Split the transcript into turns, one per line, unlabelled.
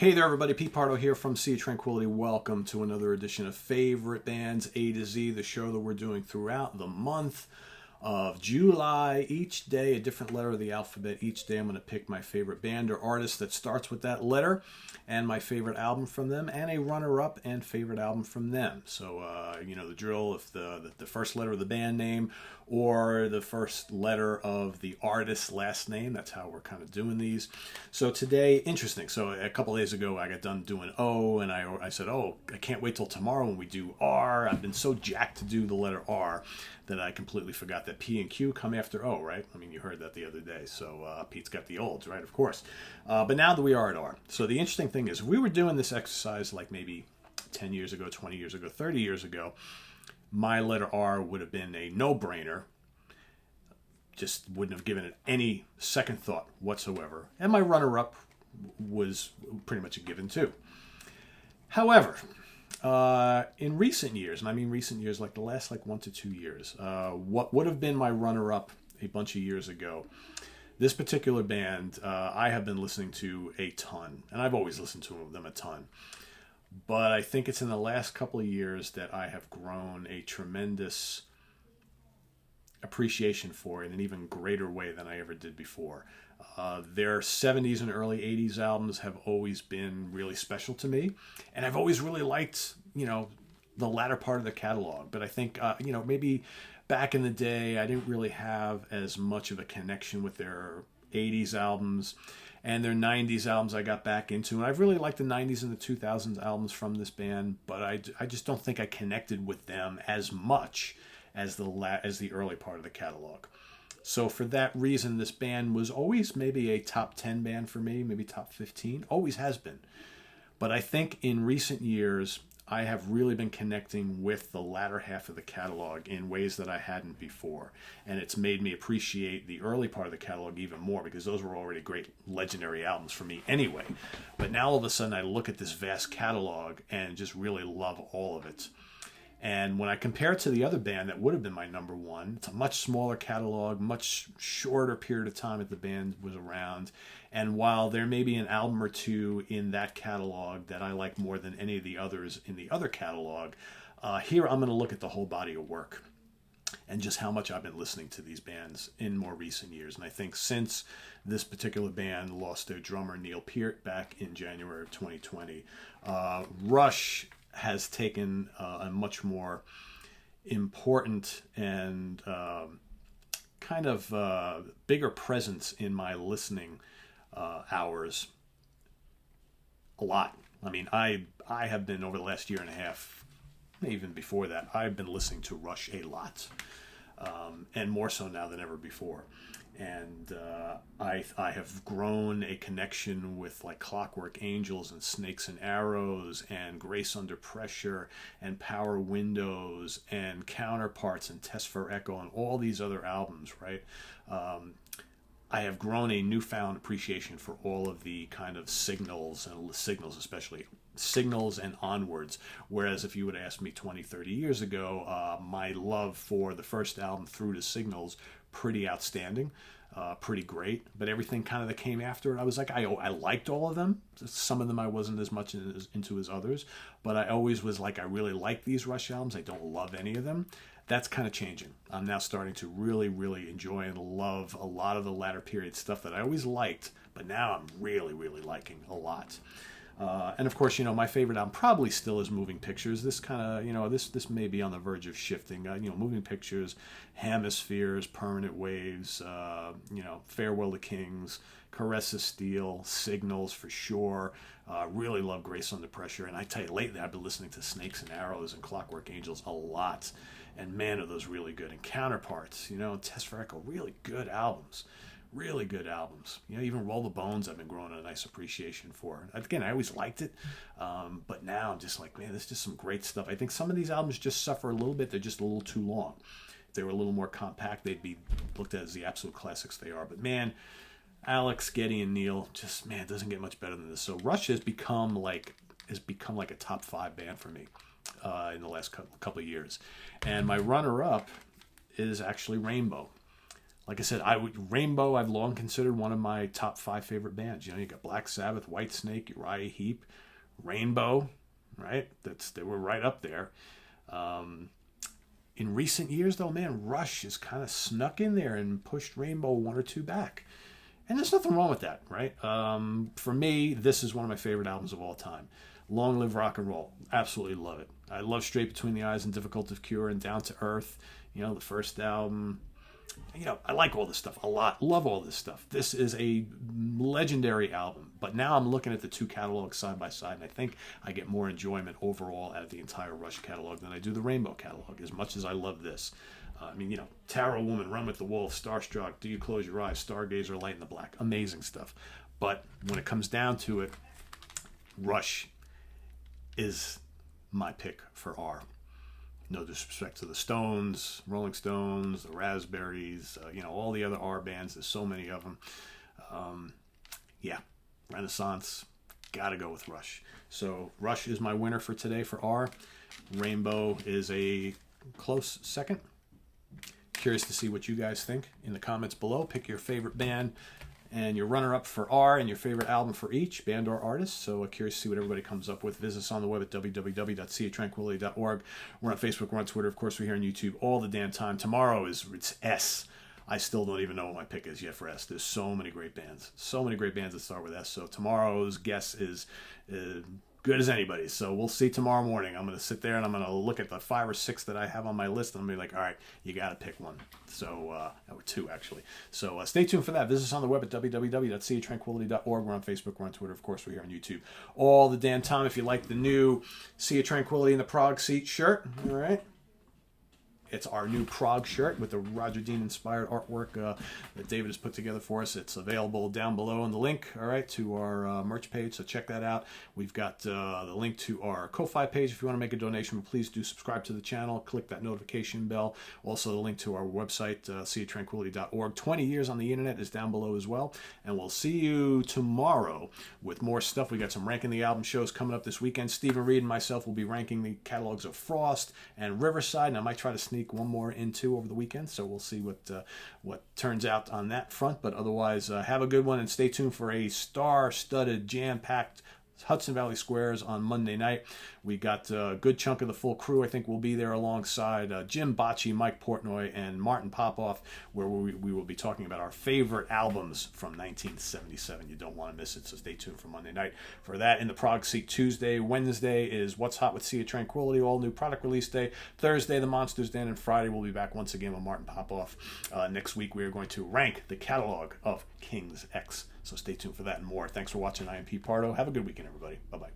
Hey there, everybody. Pete Pardo here from Sea of Tranquility. Welcome to another edition of Favorite Bands A to Z, the show that we're doing throughout the month of July. Each day, a different letter of the alphabet. Each day, I'm going to pick my favorite band or artist that starts with that letter, and my favorite album from them, and a runner-up and favorite album from them. So, you know the drill. If the first letter of the band name or the first letter of the artist's last name, that's how we're kind of doing these. So today, interesting. So a couple days ago, I got done doing O, and I said, oh, I can't wait till tomorrow when we do R. I've been so jacked to do the letter R that I completely forgot that P and Q come after O, right? I mean, you heard that the other day. So Pete's got the olds, right? Of course. But now that we are at R. So the interesting thing is, we were doing this exercise like maybe 10 years ago, 20 years ago, 30 years ago. My letter R would have been a no-brainer. Just wouldn't have given it any second thought whatsoever. And my runner-up was pretty much a given too. However, in recent years, and I mean recent years, like the last 1 to 2 years, what would have been my runner-up a bunch of years ago, this particular band, I have been listening to a ton, and I've always listened to them a ton. But I think it's in the last couple of years that I have grown a tremendous appreciation for it in an even greater way than I ever did before. Their 70s and early 80s albums have always been really special to me, and I've always really liked, the latter part of the catalog. But I think, maybe back in the day, I didn't really have as much of a connection with their 80s albums, and their 90s albums I got back into. And I've really liked the 90s and the 2000s albums from this band, but I just don't think I connected with them as much as the early part of the catalog. So for that reason, this band was always maybe a top 10 band for me, maybe top 15, always has been. But I think in recent years, I have really been connecting with the latter half of the catalog in ways that I hadn't before. And it's made me appreciate the early part of the catalog even more, because those were already great legendary albums for me anyway. But now all of a sudden I look at this vast catalog and just really love all of it. And when I compare it to the other band that would have been my number one, it's a much smaller catalog, much shorter period of time that the band was around. And while there may be an album or two in that catalog that I like more than any of the others in the other catalog, here I'm going to look at the whole body of work and just how much I've been listening to these bands in more recent years. And I think since this particular band lost their drummer, Neil Peart, back in January of 2020, Rush has taken a much more important and kind of bigger presence in my listening hours a lot. I mean, I have been, over the last year and a half, even before that, I've been listening to Rush a lot, and more so now than ever before. And I have grown a connection with like Clockwork Angels and Snakes and Arrows and Grace Under Pressure and Power Windows and Counterparts and Test for Echo and all these other albums, right? I have grown a newfound appreciation for all of the kind of signals especially signals and onwards. Whereas if you would ask me 20, 30 years ago, my love for the first album through to Signals, pretty outstanding, pretty great. But everything kind of that came after it, I was like, I liked all of them. Some of them I wasn't as much into as others, but I always was like, I really like these Rush albums. I don't love any of them. That's kind of changing. I'm now starting to really, really enjoy and love a lot of the latter period stuff that I always liked, but now I'm really, really liking a lot. And of course, my favorite album probably still is Moving Pictures. This kind of, this may be on the verge of shifting. Moving Pictures, Hemispheres, Permanent Waves, Farewell to Kings, Caress of Steel, Signals for sure. Really love Grace Under Pressure. And I tell you, lately I've been listening to Snakes and Arrows and Clockwork Angels a lot. And man, are those really good. And Counterparts, Test for Echo, really good albums. Really good albums. Even Roll the Bones I've been growing a nice appreciation for. Again, I always liked it, but now I'm just like, man, there's just some great stuff. I think some of these albums just suffer a little bit. They're just a little too long. If they were a little more compact, they'd be looked at as the absolute classics they are. But man, Alex, Geddy, and Neil, just, man, it doesn't get much better than this. So Rush has become like a top 5 band for me in the last couple of years. And my runner-up is actually Rainbow. like I said, Rainbow. I've long considered one of my top 5 favorite bands. You know, you got Black Sabbath, Whitesnake, Uriah Heep, Rainbow, right? They were right up there. In recent years, though, man, Rush has kind of snuck in there and pushed Rainbow 1 or 2 back. And there's nothing wrong with that, right? For me, this is one of my favorite albums of all time. Long Live Rock and Roll. Absolutely love it. I love Straight Between the Eyes and Difficult to Cure and Down to Earth. You know, the first album. You know, I like all this stuff a lot. Love all this stuff. This is a legendary album. But now I'm looking at the 2 catalogs side by side, and I think I get more enjoyment overall out of the entire Rush catalog than I do the Rainbow catalog, as much as I love this. I mean, you know, Tarot Woman, Run with the Wolf, Starstruck, Do You Close Your Eyes, Stargazer, Light in the Black. Amazing stuff. But when it comes down to it, Rush is my pick for R. No disrespect to the Stones, Rolling Stones, the Raspberries, you know, all the other R bands. There's so many of them. Yeah, Renaissance, gotta go with Rush. So Rush is my winner for today for R. Rainbow is a close second. Curious to see what you guys think in the comments below. Pick your favorite band and your runner-up for R and your favorite album for each, band or artist. So curious to see what everybody comes up with. Visit us on the web at www.seatranquility.org. We're on Facebook, we're on Twitter, of course, we're here on YouTube all the damn time. Tomorrow it's S. I still don't even know what my pick is yet for S. There's so many great bands. So many great bands that start with S. So tomorrow's guess is good as anybody's. So we'll see tomorrow morning. I'm going to sit there and I'm going to look at the 5 or 6 that I have on my list. And I'm going to be like, all right, you got to pick one. So, or 2 actually. So stay tuned for that. Visit us on the web at www.seatranquility.org. We're on Facebook, we're on Twitter, of course, we're here on YouTube all the damn time. If you like the new Sea of Tranquility in the Prague Seat shirt, all right. It's our new Prague shirt with the Roger Dean inspired artwork that David has put together for us. It's available down below in the link, all right, to our merch page, so check that out. We've got the link to our Ko-Fi page if you want to make a donation. Please do subscribe to the channel, click that notification bell. Also, the link to our website, seatranquility.org. 20 years on the internet is down below as well. And we'll see you tomorrow with more stuff. We got some Ranking the Album shows coming up this weekend. Stephen Reed and myself will be ranking the catalogs of Frost and Riverside, and I might try to sneak one more into over the weekend, so we'll see what turns out on that front. But otherwise, have a good one and stay tuned for a star-studded, jam-packed Hudson Valley Squares on Monday night. We got a good chunk of the full crew. I think we'll be there alongside Jim Bocci, Mike Portnoy, and Martin Popoff, where we will be talking about our favorite albums from 1977. You don't want to miss it, so stay tuned for Monday night for that. In the Prague Seat Tuesday. Wednesday is What's Hot with Sea of Tranquility, all new product release day. Thursday, the Monsters Den, and Friday we'll be back once again with Martin Popoff. Next week we are going to rank the catalog of King's X. So stay tuned for that and more. Thanks for watching. I am Pete Pardo. Have a good weekend, everybody. Bye-bye.